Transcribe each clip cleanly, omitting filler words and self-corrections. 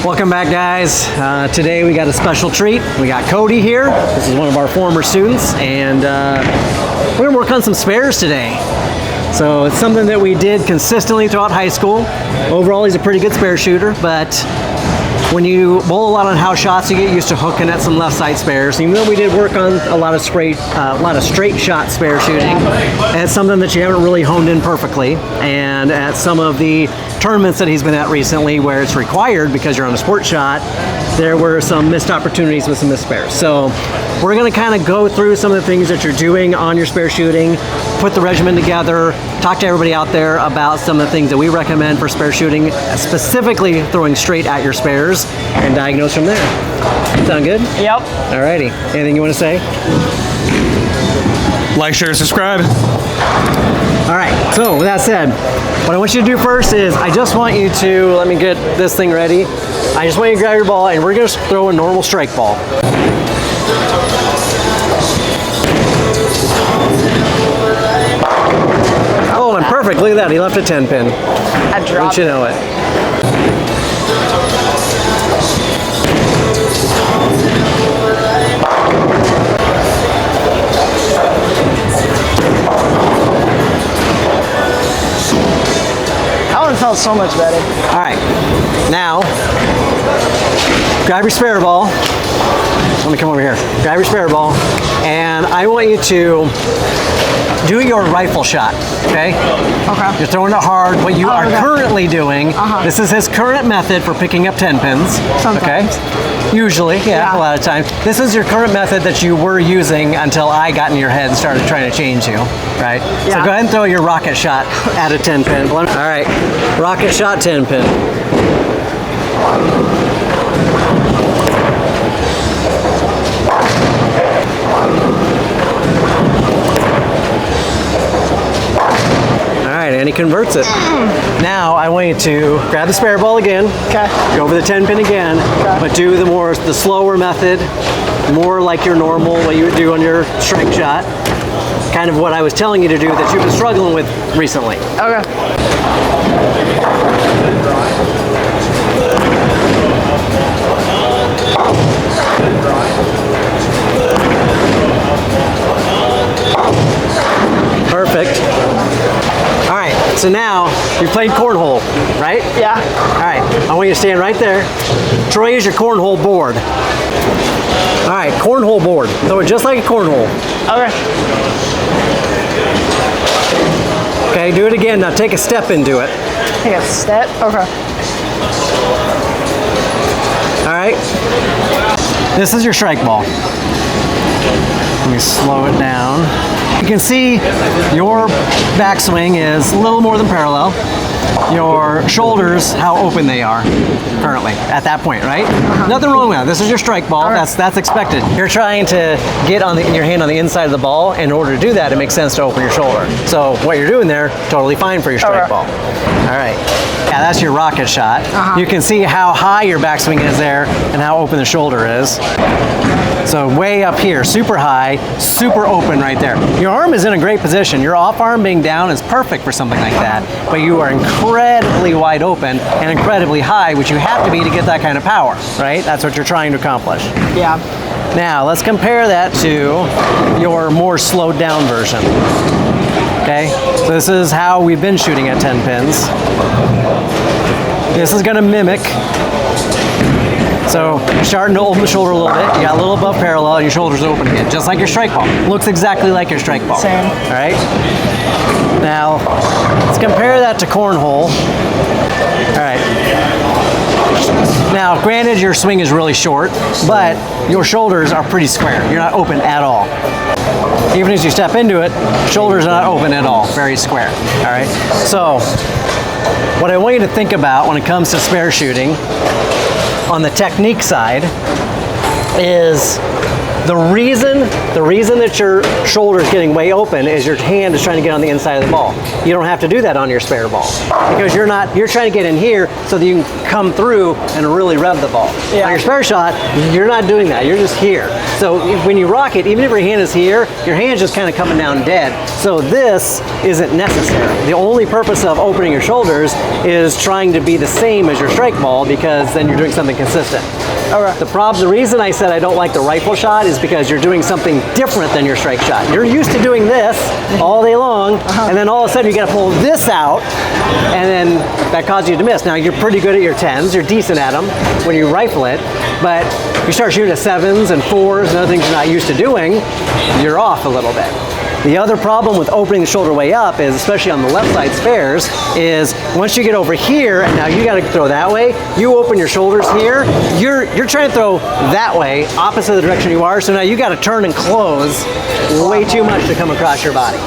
Welcome back, guys. Today we got a special treat. We got Cody here. This is one of our former students, and we're gonna work on some spares today. So it's something that we did consistently throughout high school. Overall, he's a pretty good spare shooter, but when you bowl a lot on house shots, you get used to hooking at some left side spares. Even though we did work on a lot of straight shot spare shooting, it's something that you haven't really honed in perfectly. And at some of the tournaments that he's been at recently, where it's required because you're on a sport shot, there were some missed opportunities with some missed spares. So we're going to kind of go through some of the things that you're doing on your spare shooting, put the regimen together, talk to everybody out there about some of the things that we recommend for spare shooting, specifically throwing straight at your spares, and diagnose from there. Sound good? Yep. Alrighty. Anything you want to say? Like, share, subscribe. Alright, so with that said, what I want you to do first is I just want you to, let me get this thing ready. I just want you to grab your ball and we're going to throw a normal strike ball. Oh, and perfect. Look at that. He left a 10 pin. I dropped Don't you know it? That one felt so much better. All right. Now, grab your spare ball. Let me come over here. Grab your spare ball, and I want you to do your rifle shot, okay? Okay. You're throwing it hard. What you are currently doing, this is his current method for picking up 10 pins. Sometimes. Okay? Usually, yeah, a lot of times. This is your current method that you were using until I got in your head and started trying to change you, right? Yeah. So go ahead and throw your rocket shot at a 10 pin. All right, rocket shot 10 pin. And he converts it. Now I want you to grab the spare ball again. Okay. Go over the 10 pin again, but do the slower method, more like your normal, what you would do on your strike shot. Kind of what I was telling you to do that you've been struggling with recently. Okay. Perfect. All right, so now you played cornhole, right? Yeah. All right, I want you to stand right there. Troy is your cornhole board. All right, cornhole board. Throw it just like a cornhole. Okay. Okay, do it again. Now take a step into it. Take a step. Okay. All right. This is your strike ball. Let me slow it down. You can see your backswing is a little more than parallel. Your shoulders, how open they are currently at that point, right? Nothing wrong with that. This is your strike ball. That's expected. You're trying to get your hand on the inside of the ball. In order to do that, it makes sense to open your shoulder. So what you're doing there, totally fine for your strike ball. All right. Yeah, that's your rocket shot. You can see how high your backswing is there and how open the shoulder is. So way up here, super high, super open right there. Your arm is in a great position. Your off arm being down is perfect for something like that, but you are incredibly wide open and incredibly high, which you have to be to get that kind of power, right? That's what you're trying to accomplish. Yeah. Now, let's compare that to your more slowed down version. Okay, so this is how we've been shooting at 10 pins. This is gonna mimic. So you're starting to open the shoulder a little bit. You got a little above parallel and your shoulders open again, just like your strike ball. Looks exactly like your strike ball. Same. All right. Now, let's compare that to cornhole. All right. Now, granted, your swing is really short, but your shoulders are pretty square. You're not open at all. Even as you step into it, shoulders are not open at all. Very square. All right. So, what I want you to think about when it comes to spare shooting, on the technique side, is the reason that your shoulder is getting way open is your hand is trying to get on the inside of the ball. You don't have to do that on your spare ball because you're trying to get in here so that you can come through and really rev the ball. Yeah. On your spare shot, you're not doing that. You're just here. So when you rock it, even if your hand is here, your hand's just kind of coming down dead. So this isn't necessary. The only purpose of opening your shoulders is trying to be the same as your strike ball, because then you're doing something consistent. Okay. The reason I said I don't like the rifle shot is because you're doing something different than your strike shot. You're used to doing this all day long, and then all of a sudden you got to pull this out, and then that causes you to miss. Now you're pretty good at your 10s, you're decent at them when you rifle it, but you start shooting at 7s and 4s and other things you're not used to doing, you're off a little bit. The other problem with opening the shoulder way up is, especially on the left side spares, is once you get over here, and now you got to throw that way, you open your shoulders here, you're trying to throw that way, opposite the direction you are, so now you got to turn and close way too much to come across your body.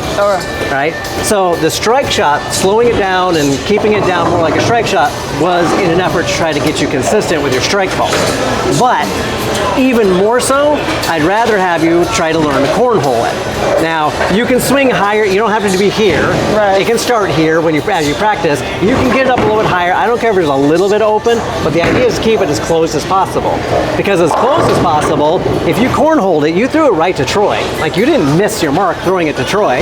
Right? So the strike shot, slowing it down and keeping it down more like a strike shot, was in an effort to try to get you consistent with your strike ball. But even more so, I'd rather have you try to learn to cornhole it. Now, you can swing higher. You don't have to be here. Right. It can start here as you practice. You can get it up a little bit higher. I don't care if there's a little bit open, but the idea is to keep it as close as possible. Because as close as possible, if you cornholed it, you threw it right to Troy. Like, you didn't miss your mark throwing it to Troy.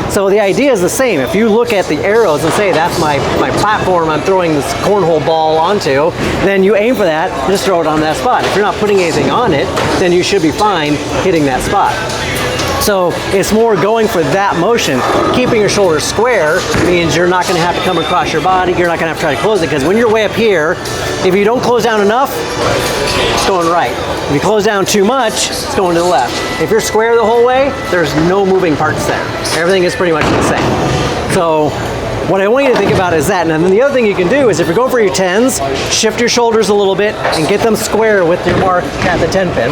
So the idea is the same. If you look at the arrows and say, that's my platform I'm throwing this cornhole ball onto, then you aim for that, just throw it on that spot. If you're not putting anything on it, then you should be fine hitting that spot. So it's more going for that motion. Keeping your shoulders square means you're not going to have to come across your body. You're not going to have to try to close it, because when you're way up here, if you don't close down enough, it's going right. If you close down too much, it's going to the left. If you're square the whole way, there's no moving parts there. Everything is pretty much the same. So what I want you to think about is that. And then the other thing you can do is, if you're going for your 10s, shift your shoulders a little bit and get them square with your mark at the 10 pin.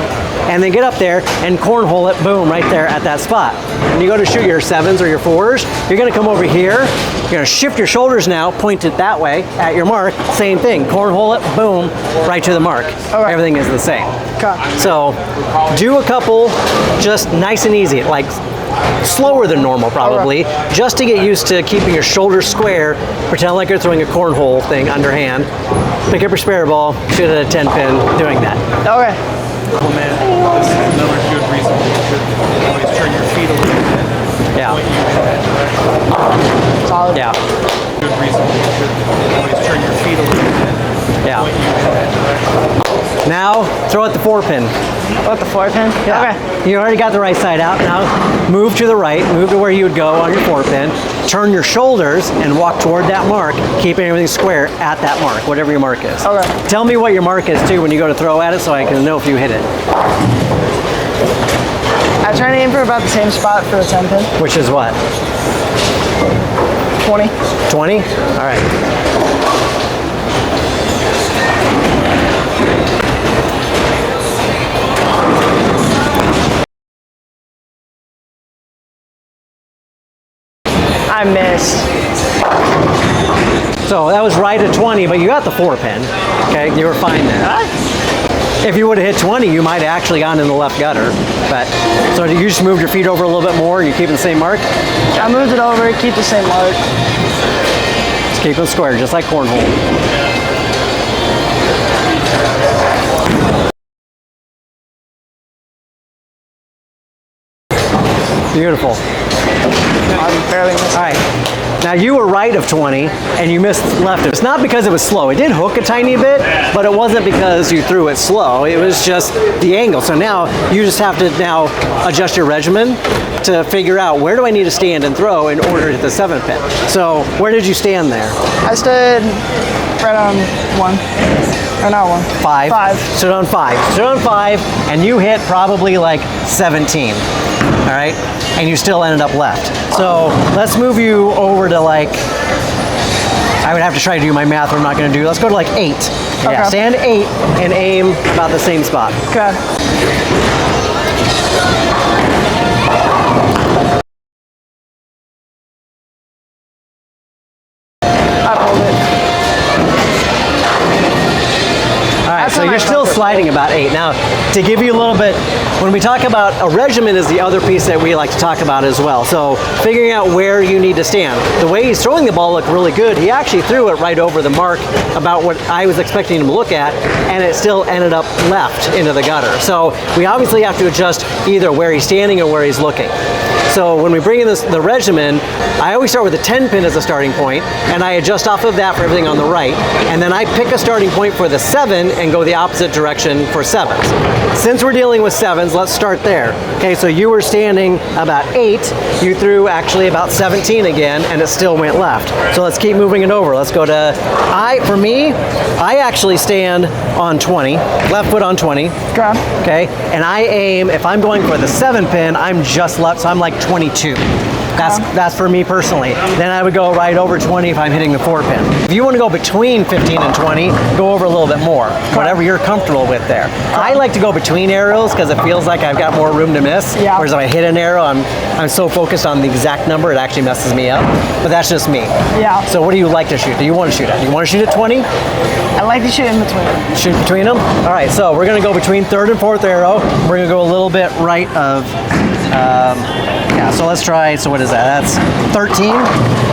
And then get up there and cornhole it, boom, right there at that spot. When you go to shoot your 7s or your 4s, you're gonna come over here, you're gonna shift your shoulders now, point it that way at your mark, same thing, cornhole it, boom, right to the mark. Okay. Everything is the same. Okay. So do a couple, just nice and easy, like slower than normal probably, just to get used to keeping your shoulders square. Pretend like you're throwing a cornhole thing underhand. Pick up your spare ball, shoot at a 10 pin, doing that. Okay. Man, this is another good reason you should always turn your feet a little bit. Yeah. Solid. Yeah. Good reason you should always turn your feet a little bit. Yeah. Now throw at the 4 pin. What, the 4 pin? Yeah. Okay. You already got the right side out. Now move to the right, move to where you would go on your 4 pin. Turn your shoulders and walk toward that mark, keeping everything square at that mark, whatever your mark is. Okay. Tell me what your mark is too when you go to throw at it, so I can know if you hit it. I try to aim for about the same spot for the 10 pin. Which is what? 20. 20? All right. I missed. So that was right at 20, but you got the 4 pin. Okay, you were fine there. If you would have hit 20, you might have actually gone in the left gutter. But so you just moved your feet over a little bit more. You keeping the same mark? I moved it over, keep the same mark. Just keep them square, just like cornhole. Beautiful. I barely missed. All right. Now you were right of 20 and you missed left of. It's not because it was slow. It did hook a tiny bit, but it wasn't because you threw it slow. It was just the angle. So now you just have to now adjust your regimen to figure out, where do I need to stand and throw in order to hit the 7 pin. So where did you stand there? I stood right on 1. Or not 1. 5. 5. Stood on 5. Stood on 5 and you hit probably like 17. All right, and you still ended up left. So let's move you over to like, I would have to try to do my math, I'm not gonna do. Let's go to like 8. Yeah, Okay. stand 8 and aim about the same spot. Okay. I pulled it. All right, That's so not you're my still comfort sliding about 8. Now, to give you a little bit, when we talk about a regimen is the other piece that we like to talk about as well. So figuring out where you need to stand. The way he's throwing the ball looked really good. He actually threw it right over the mark about what I was expecting him to look at, and it still ended up left into the gutter. So we obviously have to adjust either where he's standing or where he's looking. So when we bring in the regimen, I always start with a 10 pin as a starting point, and I adjust off of that for everything on the right, and then I pick a starting point for the 7 and go the opposite direction for 7s. Since we're dealing with 7s, let's start there. Okay, so you were standing about 8, you threw actually about 17 again, and it still went left. So let's keep moving it over. Let's go to, for me, I actually stand on 20, left foot on 20. Okay, and I aim, if I'm going for the 7 pin, I'm just left, so I'm like 22. That's for me personally. Then I would go right over 20 if I'm hitting the 4 pin. If you want to go between 15 and 20, go over a little bit more, whatever you're comfortable with there. I like to go between arrows because it feels like I've got more room to miss. Yeah. Whereas if I hit an arrow, I'm so focused on the exact number, it actually messes me up. But that's just me. Yeah. So what do you like to shoot? Do you want to shoot at? Do you want to shoot at 20? I like to shoot in between. Shoot between them? All right, so we're going to go between 3rd and 4th arrow. We're going to go a little bit right of, yeah, so let's try, so what is that? That's 13?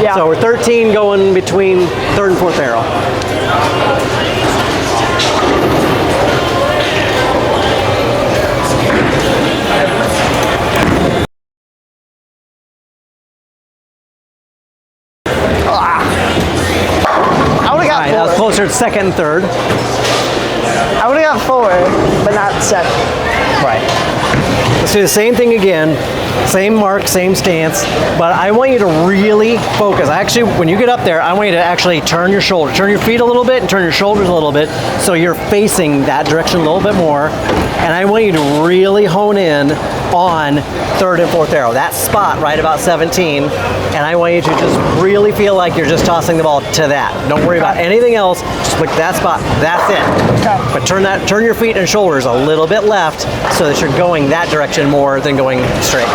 Yeah. So we're 13 going between 3rd and 4th arrow. I That was closer to 2nd and 3rd. I would have got 4, but not 2nd. Right. Let's do the same thing again. Same mark, same stance, but I want you to really focus. Actually, when you get up there, I want you to actually turn your shoulder, turn your feet a little bit and turn your shoulders a little bit so you're facing that direction a little bit more. And I want you to really hone in on 3rd and 4th arrow, that spot right about 17. And I want you to just really feel like you're just tossing the ball to that. Don't worry about anything else, just look at that spot, that's it. Okay. But turn your feet and shoulders a little bit left so that you're going that direction more than going straight.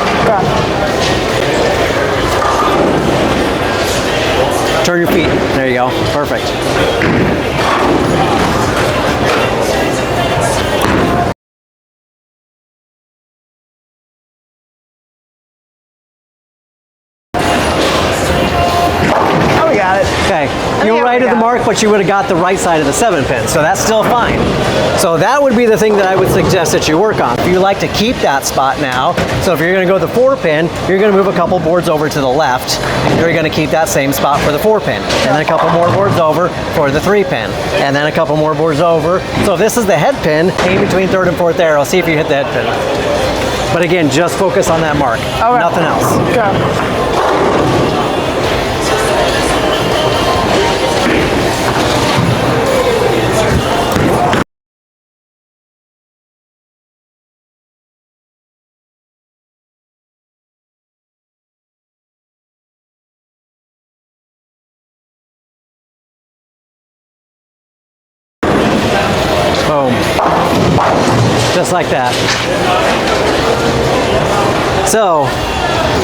Turn your feet. There you go. Perfect. Oh, we got it. Okay. You were right at the mark, but you would have got the right side of the 7 pin, so that's still fine. So that would be the thing that I would suggest that you work on. If you like to keep that spot now, so if you're going to go the 4 pin, you're going to move a couple boards over to the left. You're going to keep that same spot for the 4 pin, and then a couple more boards over for the 3 pin, and then a couple more boards over. So if this is the head pin, aim between 3rd and 4th arrow. See if you hit the head pin. But again, just focus on that mark. Okay. Nothing else. Okay. Boom. Just like that. So,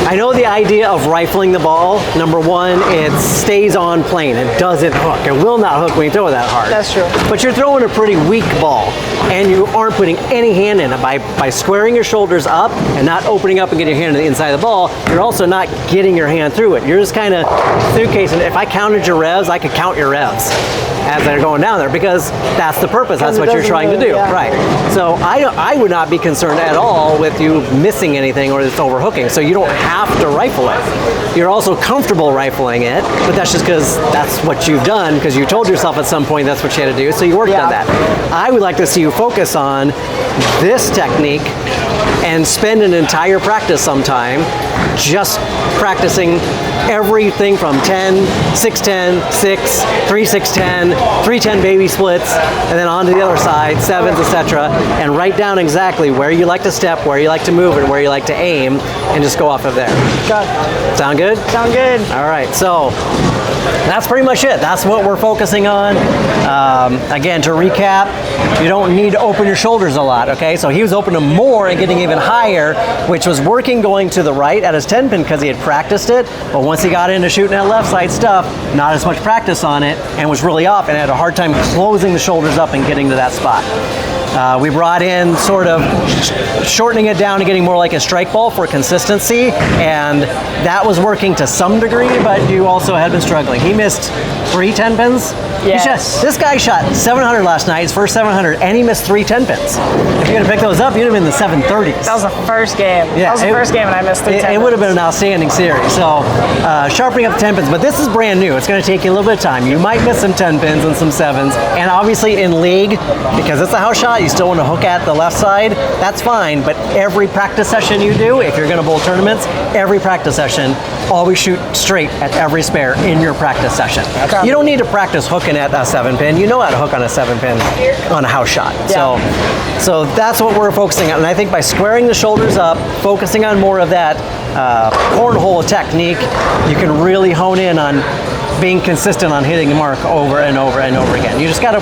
I know the idea of rifling the ball, number one, it stays on plane. It doesn't hook. It will not hook when you throw it that hard. That's true. But you're throwing a pretty weak ball, and you aren't putting any hand in it. By squaring your shoulders up and not opening up and getting your hand on the inside of the ball, you're also not getting your hand through it. You're just kind of suitcasing. If I counted your revs, I could count your revs as they're going down there, because that's the purpose. That's what you're trying to do, yeah. right? So I would not be concerned at all with you missing anything or it's overhooking. So you don't have to rifle it. You're also comfortable rifling it, but that's just because that's what you've done, because you told yourself at some point that's what you had to do. So you worked on that. I would like to see you focus on this technique and spend an entire practice sometime just practicing everything from 10, 6-10, 6, 3, 6, 10, 3, 10 baby splits, and then on to the other side, 7s, etc. And write down exactly where you like to step, where you like to move, and where you like to aim, and just go off of there. Good. Sound good? Sound good. All right, so that's pretty much it. That's what we're focusing on. Again, to recap, you don't need to open your shoulders a lot, okay? So he was opening more and getting even higher, which was working going to the right at his 10 pin because he had practiced it, but once he got into shooting that left side stuff, not as much practice on it, and was really off and had a hard time closing the shoulders up and getting to that spot. We brought in sort of shortening it down to getting more like a strike ball for consistency, and that was working to some degree, but you also had been struggling. He missed 3 10 pins. Yes. This guy shot 700 last night, his first 700, and he missed 3 10 pins. If you're gonna pick those up, you'd have been in the 730s. That was the first game. Yeah, that was the first game, and I missed 3 It would have been an outstanding series. So, sharpening up the 10 pins, but this is brand new. It's going to take you a little bit of time. You might miss some 10 pins and some 7s, and obviously in league, because it's a house shot, you still want to hook at the left side. That's fine, but every practice session you do, if you're going to bowl tournaments, every practice session, always shoot straight at every spare in your practice session. You don't need to practice hooking at a 7 pin. You know how to hook on a 7 pin on a house shot. So that's what we're focusing on. And I think by squaring the shoulders up, focusing on more of that cornhole technique, you can really hone in on being consistent on hitting the mark over and over and over again. You just got to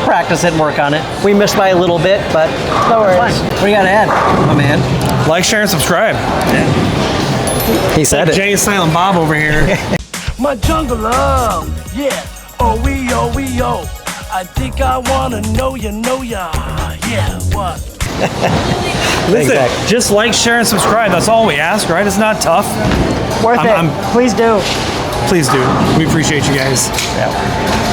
practice it and work on it. We missed by a little bit, but No worries. it's fine. What do you got to add, my man? Like, share, and subscribe. He said it. Jay Silent Bob over here. My jungle love, yeah. Oh, we, I think I wanna know ya, yeah, what? Listen, Exactly. just like, share, and subscribe. That's all we ask, right? It's not tough. Worth it. Please do. Please do. We appreciate you guys.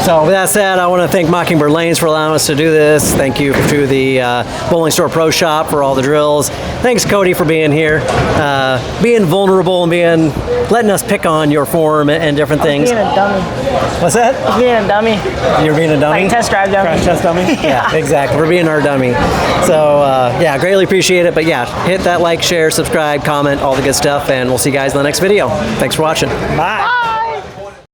So with that said, I want to thank Mockingbird Lanes for allowing us to do this. Thank you to the Bowling Store Pro Shop for all the drills. Thanks, Cody, for being here, being vulnerable and letting us pick on your form and different things. Being a dummy. What's that? Being a dummy. You're being a dummy? Like test drive dummy. Crash test dummy? Yeah. Exactly. We're being our dummy. So, yeah, greatly appreciate it. But yeah, hit that like, share, subscribe, comment, all the good stuff, and we'll see you guys in the next video. Thanks for watching. Bye.